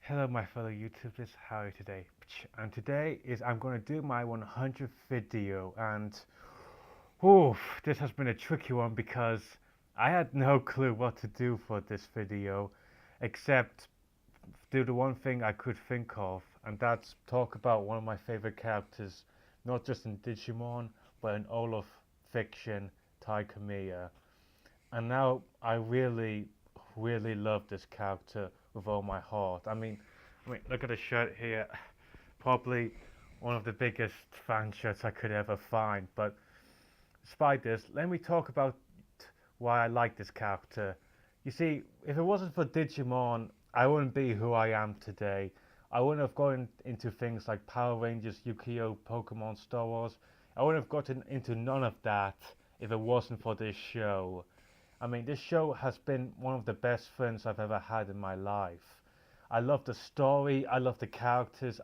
Hello my fellow YouTubers, how are you today? And today I'm going to do my 100th video and this has been a tricky one because I had no clue what to do for this video except do the one thing I could think of, and that's talk about one of my favorite characters, not just in Digimon but in all of fiction, Kamiya. And now I really love this character with all my heart. I mean, look at the shirt here. Probably one of the biggest fan shirts I could ever find. But despite this, let me talk about why I like this character. You see, if it wasn't for Digimon, I wouldn't be who I am today. I wouldn't have gone into things like Power Rangers, Yu-Gi-Oh, Pokemon, Star Wars. I wouldn't have gotten into none of that if it wasn't for this show. I mean, this show has been one of the best friends I've ever had in my life. I love the story, I love the characters.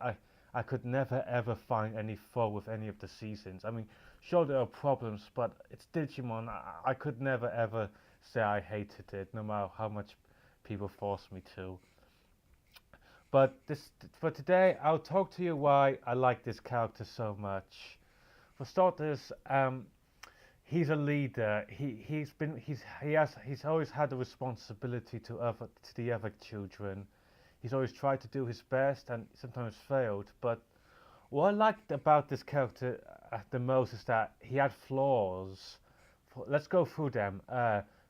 I could never ever find any fault with any of the seasons. I mean, sure there are problems, but it's Digimon. I could never ever say I hated it, no matter how much people force me to. But for today, I'll talk to you why I like this character so much. For starters, he's a leader. He's always had the responsibility to the other children. He's always tried to do his best and sometimes failed. But what I liked about this character the most is that he had flaws. Let's go through them.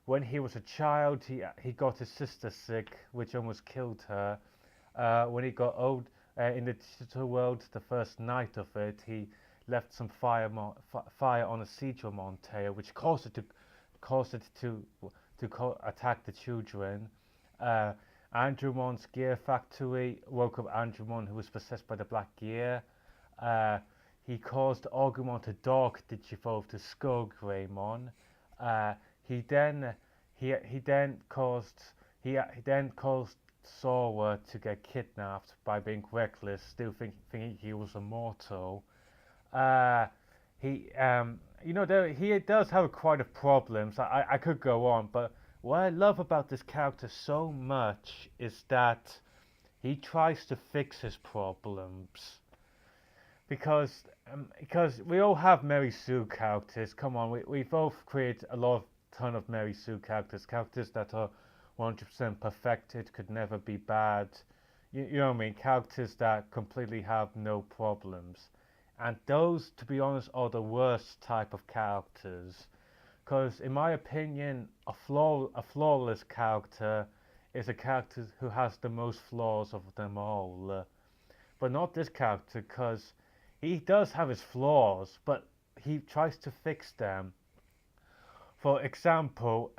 When he was a child, he got his sister sick, which almost killed her. When he got old in the digital world, the first night of it, he left some fire on a Seedramon tail, which caused it to attack the children. Uh, Andromon's gear factory woke up Andromon, who was possessed by the Black Gear. Uh, he caused Agumon to dark digivolve to Skull Greymon. Uh, he then he then caused he then caused Sora to get kidnapped by being reckless, still thinking he was immortal. Uh, he he does have quite a problems. I could go on, but what I love about this character so much is that he tries to fix his problems because we all have Mary Sue characters. Come on, we both create a ton of Mary Sue characters that are 100% perfected, could never be bad. You know what I mean? Characters that completely have no problems. And those, to be honest, are the worst type of characters. Because, in my opinion, a flawless character is a character who has the most flaws of them all. But not this character, because he does have his flaws, but he tries to fix them. For example,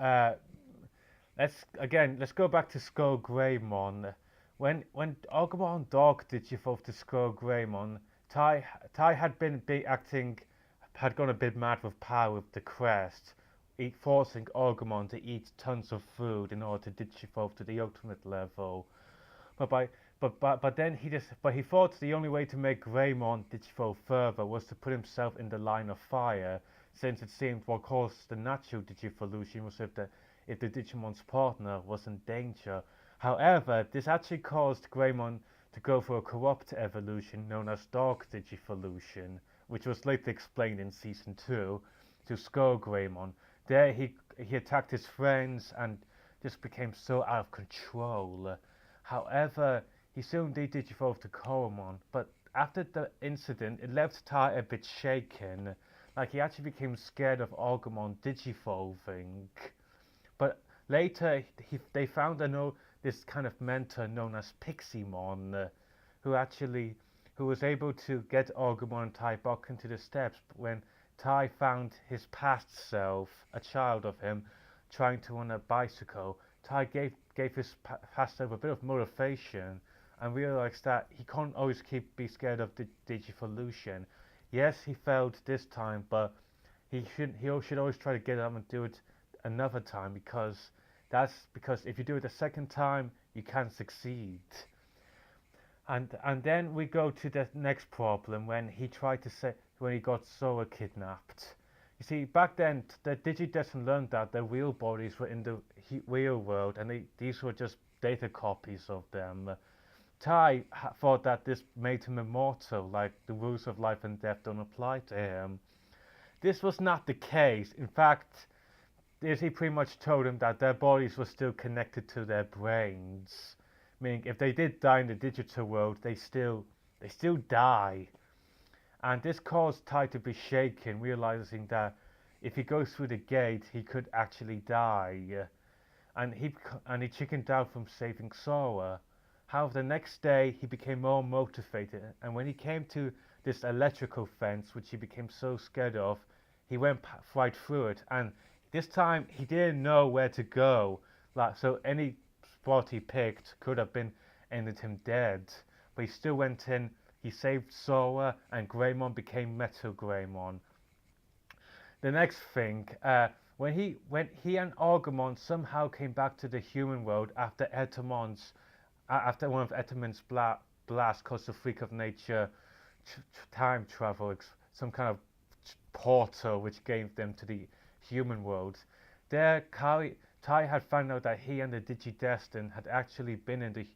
let's go back to Skull Greymon. When Agumon Dog digivolved to Skull Greymon, Tai had gone a bit mad with power with the crest, forcing Agumon to eat tons of food in order to digivolve to the ultimate level. But by but he thought the only way to make Greymon digivolve further was to put himself in the line of fire, since it seemed what caused the natural digivolution was if the Digimon's partner was in danger. However, this actually caused Greymon to go for a corrupt evolution known as Dark Digivolution, which was later explained in Season 2 to Skull Greymon. There he attacked his friends and just became so out of control. However, he soon digivolved to Koromon, but after the incident, it left Tai a bit shaken. Like he actually became scared of Agumon digivolving. But later, they found this kind of mentor known as Piximon, who was able to get Agumon and Tai back into the steps when Tai found his past self, a child of him, trying to run a bicycle. Tai gave his past self a bit of motivation and realized that he can't always be scared of digivolution. Yes, he failed this time, but he should always try to get up and do it another time because if you do it a second time, you can succeed. And then we go to the next problem when he got Sora kidnapped. You see, back then the Digidestin learned that their real bodies were in the real world, and these were just data copies of them. thought that this made him immortal, like the rules of life and death don't apply to him. This was not the case. In fact, Disney pretty much told him that their bodies were still connected to their brains, meaning if they did die in the digital world, they still die. And this caused Ty to be shaken, realizing that if he goes through the gate, he could actually die. And he chickened out from saving Sora. However, the next day he became more motivated, and when he came to this electrical fence, which he became so scared of, he went right through it. And this time he didn't know where to go. Like, so any spot he picked could have been ended him dead. But he still went in. He saved Sora, and Greymon became Metal Greymon. The next thing, when he and Argomon somehow came back to the human world after one of Eterman's blasts caused a freak of nature time travel, some kind of portal which gave them to the human world. There, Tai had found out that he and the Digidestin had actually been in the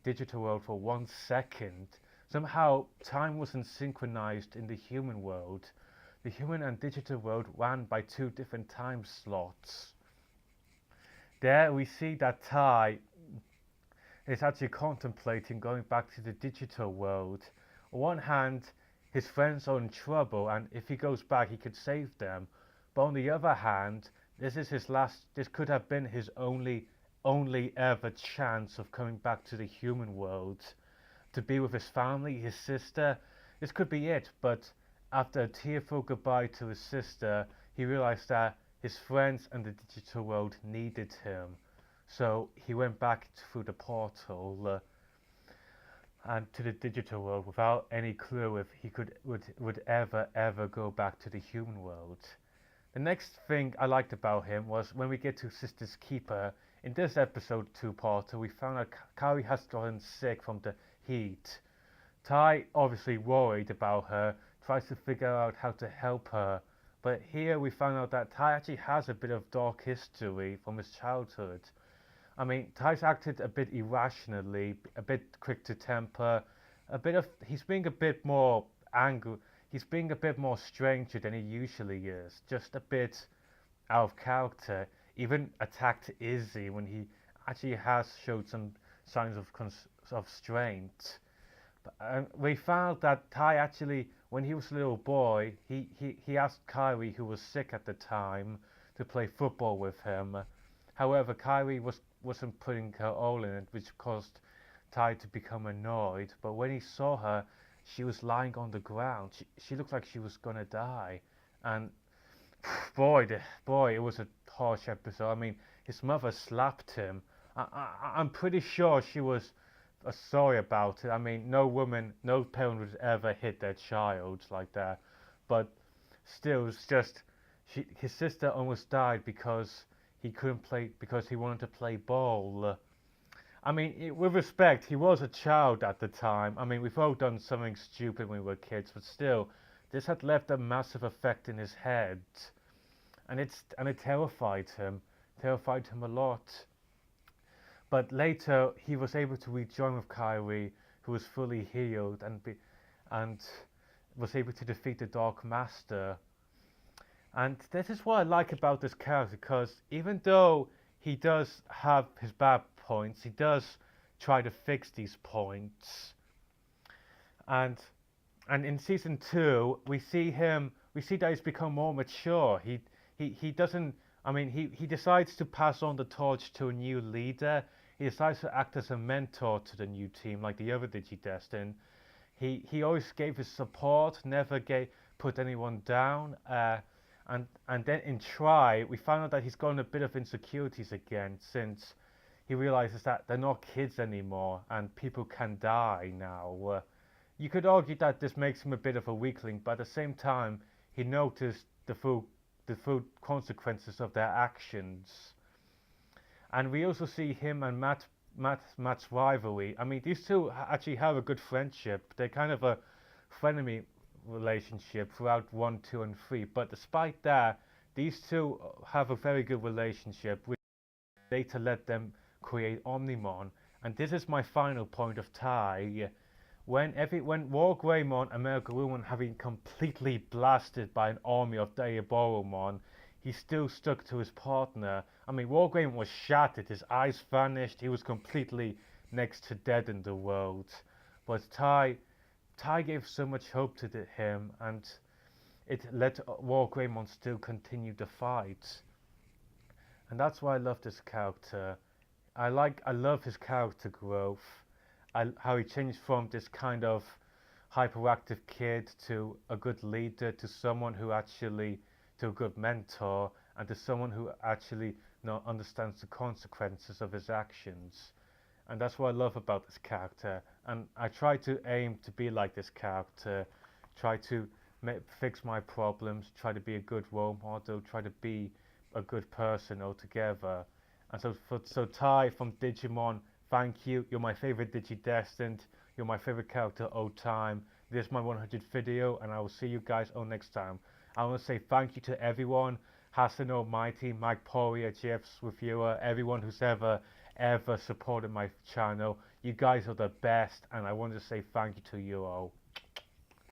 digital world for 1 second. Somehow, time wasn't synchronized in the human world. The human and digital world ran by two different time slots. There we see that Tai is actually contemplating going back to the digital world. On one hand, his friends are in trouble, and if he goes back, he could save them. But on the other hand, this could have been his only ever chance of coming back to the human world. To be with his family, his sister. This could be it, but after a tearful goodbye to his sister, he realized that his friends and the digital world needed him. So he went back through the portal and to the digital world without any clue if he would ever go back to the human world. The next thing I liked about him was when we get to Sister's Keeper. In this episode two-parter, we found out Kairi has gotten sick from the heat. Tai, obviously worried about her, tries to figure out how to help her. But here we found out that Tai actually has a bit of dark history from his childhood. I mean, Tai's acted a bit irrationally, a bit quick to temper, he's being a bit more angry, he's being a bit more stranger than he usually is, just a bit out of character. Even attacked Izzy when he actually has showed some signs of strength. But, we found that Tai actually, when he was a little boy, he asked Kairi, who was sick at the time, to play football with him. However, Kairi wasn't putting her all in it, which caused Tai to become annoyed. But when he saw her, she was lying on the ground. She looked like she was gonna die. And boy, it was a harsh episode. I mean, his mother slapped him. I'm pretty sure she was sorry about it. I mean, no parent would ever hit their child like that. But still, it's just his sister almost died because he couldn't play because he wanted to play ball. I mean, with respect, he was a child at the time. I mean, we've all done something stupid when we were kids, but still, this had left a massive effect in his head, and it terrified him a lot. But later, he was able to rejoin with Kairi, who was fully healed and was able to defeat the Dark Master. And this is what I like about this character, because even though he does have his bad points, he does try to fix these points. And in season 2, we see that he's become more mature. He doesn't. I mean, he decides to pass on the torch to a new leader. He decides to act as a mentor to the new team, like the other Digidestin. He always gave his support, never put anyone down. And then in Try, we found out that he's got a bit of insecurities again, since he realizes that they're not kids anymore and people can die now. You could argue that this makes him a bit of a weakling, but at the same time, he noticed the full consequences of their actions. And we also see him and Matt's rivalry. I mean, these two actually have a good friendship. They're kind of a frenemy relationship throughout 1, 2, and 3. But despite that, these two have a very good relationship, which later led them create Omnimon. And this is my final point of tie. When War Greymon and Megalumon have been completely blasted by an army of Diaboromon, he still stuck to his partner. I mean, War Greymon was shattered, his eyes vanished, he was completely next to dead in the world. But Tai gave so much hope to him, and it let War Greymon still continue the fight. And that's why I love this character. I love his character growth. How he changed from this kind of hyperactive kid to a good leader, to someone who actually, to a good mentor, and to someone who actually understands the consequences of his actions. And that's what I love about this character. And I try to aim to be like this character, try to fix my problems, try to be a good role model, try to be a good person altogether. And so Tai from Digimon, thank you. You're my favorite Digidestined. You're my favorite character all time. This is my 100th video, and I will see you guys all next time. I want to say thank you to everyone. Hassan Almighty, Mike Poria, Jeff's reviewer, everyone who's ever supported my channel. You guys are the best, and I want to say thank you to you all.